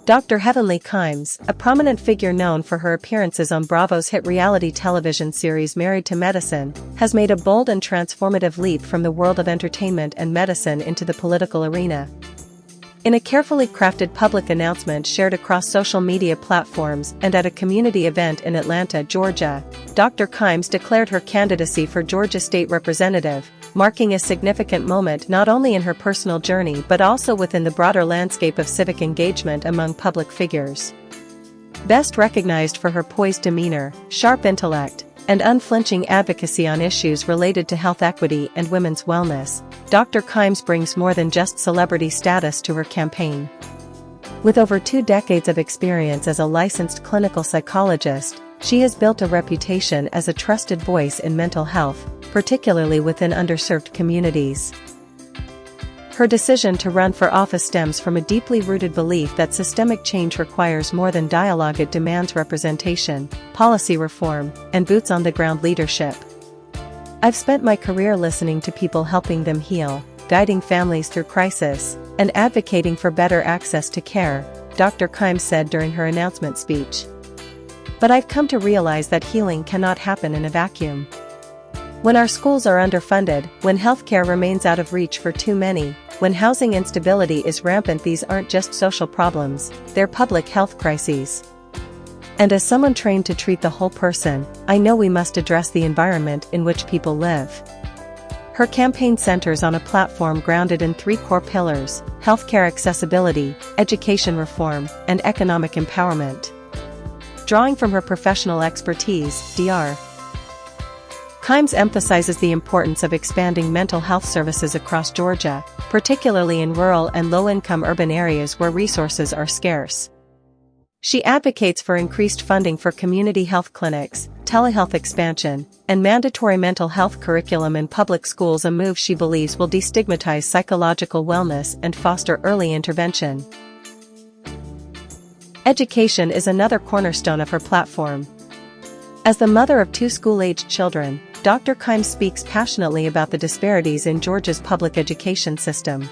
Dr. Heavenly Kimes, a prominent figure known for her appearances on Bravo's hit reality television series Married to Medicine, has made a bold and transformative leap from the world of entertainment and medicine into the political arena. In a carefully crafted public announcement shared across social media platforms and at a community event in Atlanta, Georgia, Dr. Kimes declared her candidacy for Georgia State Representative, marking a significant moment not only in her personal journey but also within the broader landscape of civic engagement among public figures. Best recognized for her poised demeanor, sharp intellect, and unflinching advocacy on issues related to health equity and women's wellness, Dr. Kimes brings more than just celebrity status to her campaign. With over 2 decades of experience as a licensed clinical psychologist, she has built a reputation as a trusted voice in mental health, particularly within underserved communities. Her decision to run for office stems from a deeply rooted belief that systemic change requires more than dialogue. It demands representation, policy reform, and boots-on-the-ground leadership. "I've spent my career listening to people, helping them heal, guiding families through crisis, and advocating for better access to care," Dr. Kimes said during her announcement speech. "But I've come to realize that healing cannot happen in a vacuum. When our schools are underfunded, when healthcare remains out of reach for too many, when housing instability is rampant, these aren't just social problems, they're public health crises. And as someone trained to treat the whole person, I know we must address the environment in which people live." Her campaign centers on a platform grounded in 3 core pillars: healthcare accessibility, education reform, and economic empowerment. Drawing from her professional expertise, Dr. Kimes emphasizes the importance of expanding mental health services across Georgia, particularly in rural and low-income urban areas where resources are scarce. She advocates for increased funding for community health clinics, telehealth expansion, and mandatory mental health curriculum in public schools, a move she believes will destigmatize psychological wellness and foster early intervention. Education is another cornerstone of her platform. As the mother of 2 school-aged children, Dr. Kimes speaks passionately about the disparities in Georgia's public education system.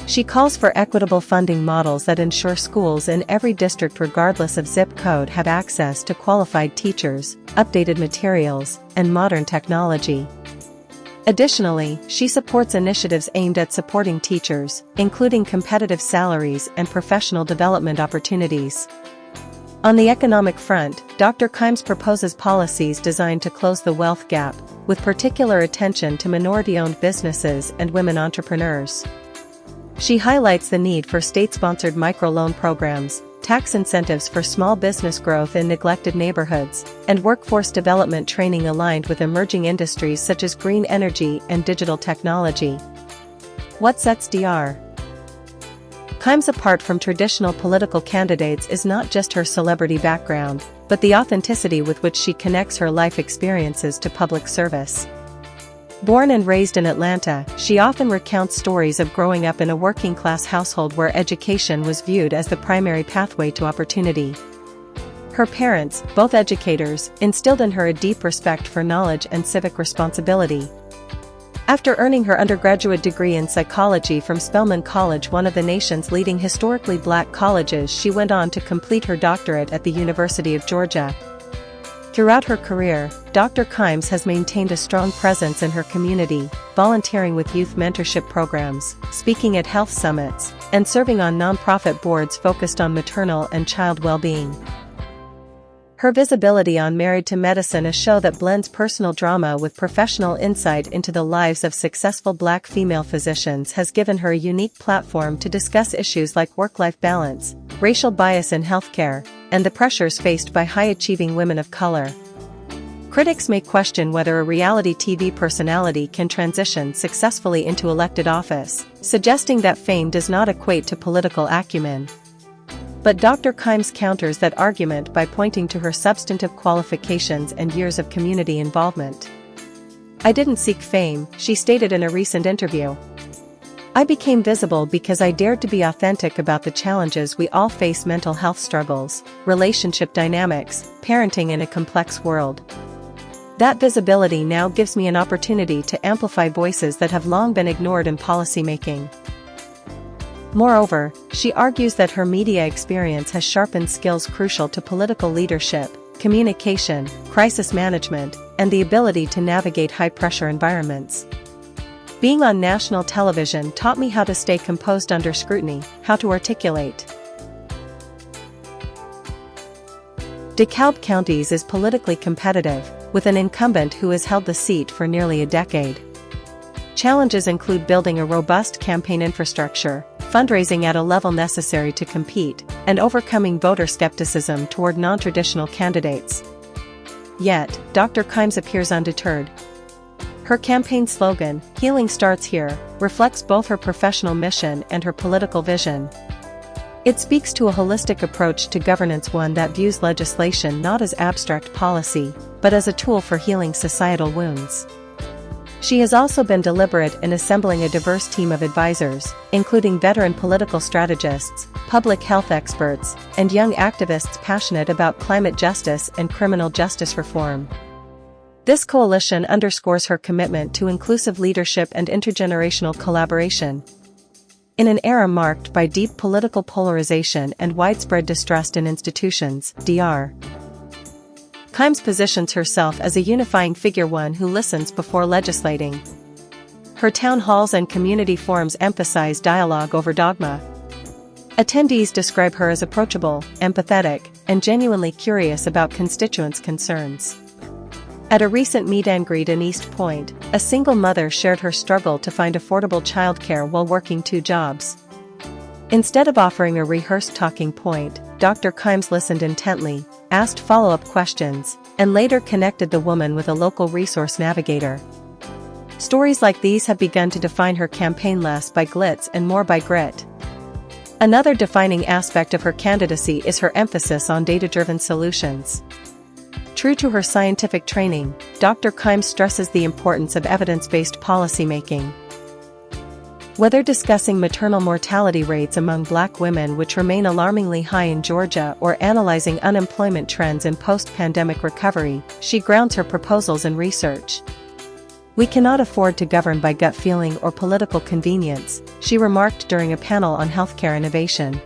She calls for equitable funding models that ensure schools in every district, regardless of zip code, have access to qualified teachers, updated materials, and modern technology. Additionally, she supports initiatives aimed at supporting teachers, including competitive salaries and professional development opportunities. On the economic front, Dr. Kimes proposes policies designed to close the wealth gap, with particular attention to minority-owned businesses and women entrepreneurs. She highlights the need for state-sponsored microloan programs, tax incentives for small business growth in neglected neighborhoods, and workforce development training aligned with emerging industries such as green energy and digital technology. What sets Dr. Kimes apart from traditional political candidates is not just her celebrity background, but the authenticity with which she connects her life experiences to public service. Born and raised in Atlanta, she often recounts stories of growing up in a working-class household where education was viewed as the primary pathway to opportunity. Her parents, both educators, instilled in her a deep respect for knowledge and civic responsibility. After earning her undergraduate degree in psychology from Spelman College, one of the nation's leading historically black colleges, she went on to complete her doctorate at the University of Georgia. Throughout her career, Dr. Kimes has maintained a strong presence in her community, volunteering with youth mentorship programs, speaking at health summits, and serving on nonprofit boards focused on maternal and child well-being. Her visibility on Married to Medicine, a show that blends personal drama with professional insight into the lives of successful Black female physicians, has given her a unique platform to discuss issues like work-life balance, racial bias in healthcare, and the pressures faced by high-achieving women of color. Critics may question whether a reality TV personality can transition successfully into elected office, suggesting that fame does not equate to political acumen. But Dr. Kimes counters that argument by pointing to her substantive qualifications and years of community involvement. "I didn't seek fame," she stated in a recent interview. "I became visible because I dared to be authentic about the challenges we all face: mental health struggles, relationship dynamics, parenting in a complex world. That visibility now gives me an opportunity to amplify voices that have long been ignored in policymaking." Moreover, she argues that her media experience has sharpened skills crucial to political leadership, communication, crisis management, and the ability to navigate high-pressure environments. Being on national television taught me how to stay composed under scrutiny, how to articulate. DeKalb County is politically competitive, with an incumbent who has held the seat for nearly a decade. Challenges include building a robust campaign infrastructure, fundraising at a level necessary to compete, and overcoming voter skepticism toward non-traditional candidates. Yet, Dr. Kimes appears undeterred. Her campaign slogan, "Healing Starts Here," reflects both her professional mission and her political vision. It speaks to a holistic approach to governance, one that views legislation not as abstract policy, but as a tool for healing societal wounds. She has also been deliberate in assembling a diverse team of advisors, including veteran political strategists, public health experts, and young activists passionate about climate justice and criminal justice reform. This coalition underscores her commitment to inclusive leadership and intergenerational collaboration. In an era marked by deep political polarization and widespread distrust in institutions, Dr. Kimes positions herself as a unifying figure, one who listens before legislating. Her town halls and community forums emphasize dialogue over dogma. Attendees describe her as approachable, empathetic, and genuinely curious about constituents' concerns. At a recent meet and greet in East Point, a single mother shared her struggle to find affordable childcare while working 2 jobs. Instead of offering a rehearsed talking point, Dr. Kimes listened intently, asked follow-up questions, and later connected the woman with a local resource navigator. Stories like these have begun to define her campaign, less by glitz and more by grit. Another defining aspect of her candidacy is her emphasis on data-driven solutions. True to her scientific training, Dr. Kimes stresses the importance of evidence-based policymaking. Whether discussing maternal mortality rates among Black women, which remain alarmingly high in Georgia, or analyzing unemployment trends in post-pandemic recovery, she grounds her proposals in research. "We cannot afford to govern by gut feeling or political convenience," she remarked during a panel on healthcare innovation.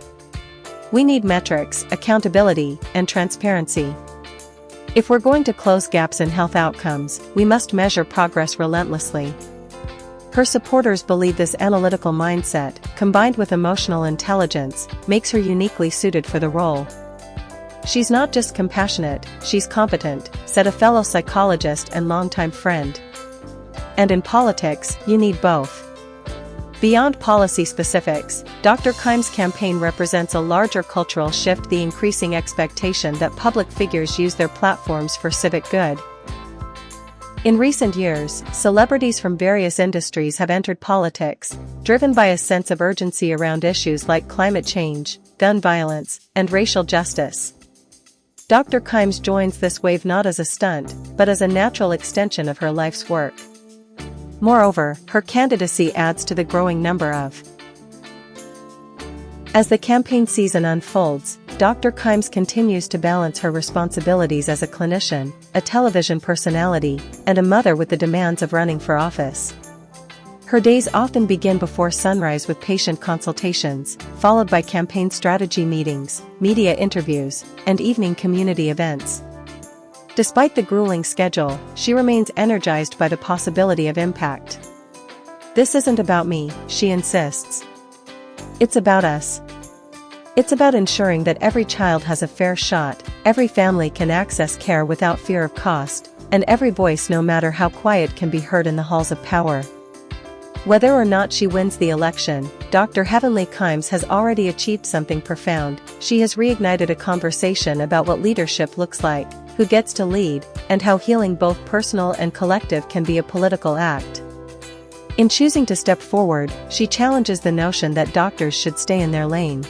"We need metrics, accountability, and transparency. If we're going to close gaps in health outcomes, we must measure progress relentlessly." Her supporters believe this analytical mindset, combined with emotional intelligence, makes her uniquely suited for the role. "She's not just compassionate, she's competent," said a fellow psychologist and longtime friend. And in politics, you need both. Beyond policy specifics, Dr. Kimes' campaign represents a larger cultural shift, the increasing expectation that public figures use their platforms for civic good. In recent years, celebrities from various industries have entered politics, driven by a sense of urgency around issues like climate change, gun violence, and racial justice. Dr. Kimes joins this wave not as a stunt, but as a natural extension of her life's work. Moreover, her candidacy adds to the growing number of. As the campaign season unfolds, Dr. Kimes continues to balance her responsibilities as a clinician, a television personality, and a mother with the demands of running for office. Her days often begin before sunrise with patient consultations, followed by campaign strategy meetings, media interviews, and evening community events. Despite the grueling schedule, she remains energized by the possibility of impact. "This isn't about me," she insists. "It's about us. It's about ensuring that every child has a fair shot, every family can access care without fear of cost, and every voice, no matter how quiet, can be heard in the halls of power." Whether or not she wins the election, Dr. Heavenly Kimes has already achieved something profound. She has reignited a conversation about what leadership looks like, who gets to lead, and how healing, both personal and collective, can be a political act. In choosing to step forward, she challenges the notion that doctors should stay in their lane.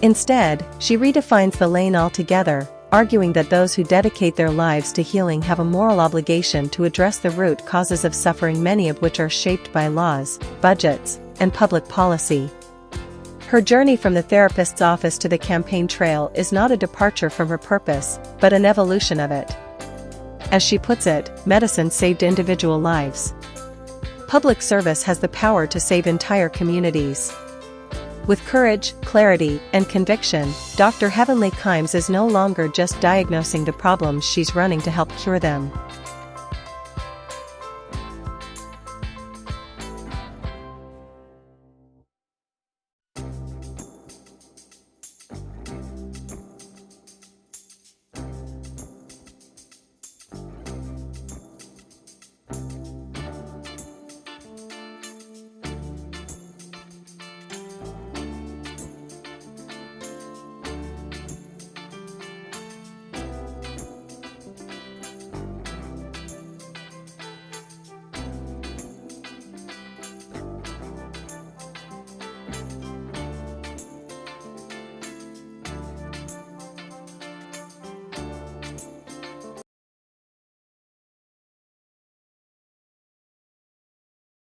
Instead, she redefines the lane altogether, arguing that those who dedicate their lives to healing have a moral obligation to address the root causes of suffering, many of which are shaped by laws, budgets, and public policy. Her journey from the therapist's office to the campaign trail is not a departure from her purpose, but an evolution of it. As she puts it, medicine saved individual lives. Public service has the power to save entire communities. With courage, clarity, and conviction, Dr. Heavenly Kimes is no longer just diagnosing the problems, she's running to help cure them.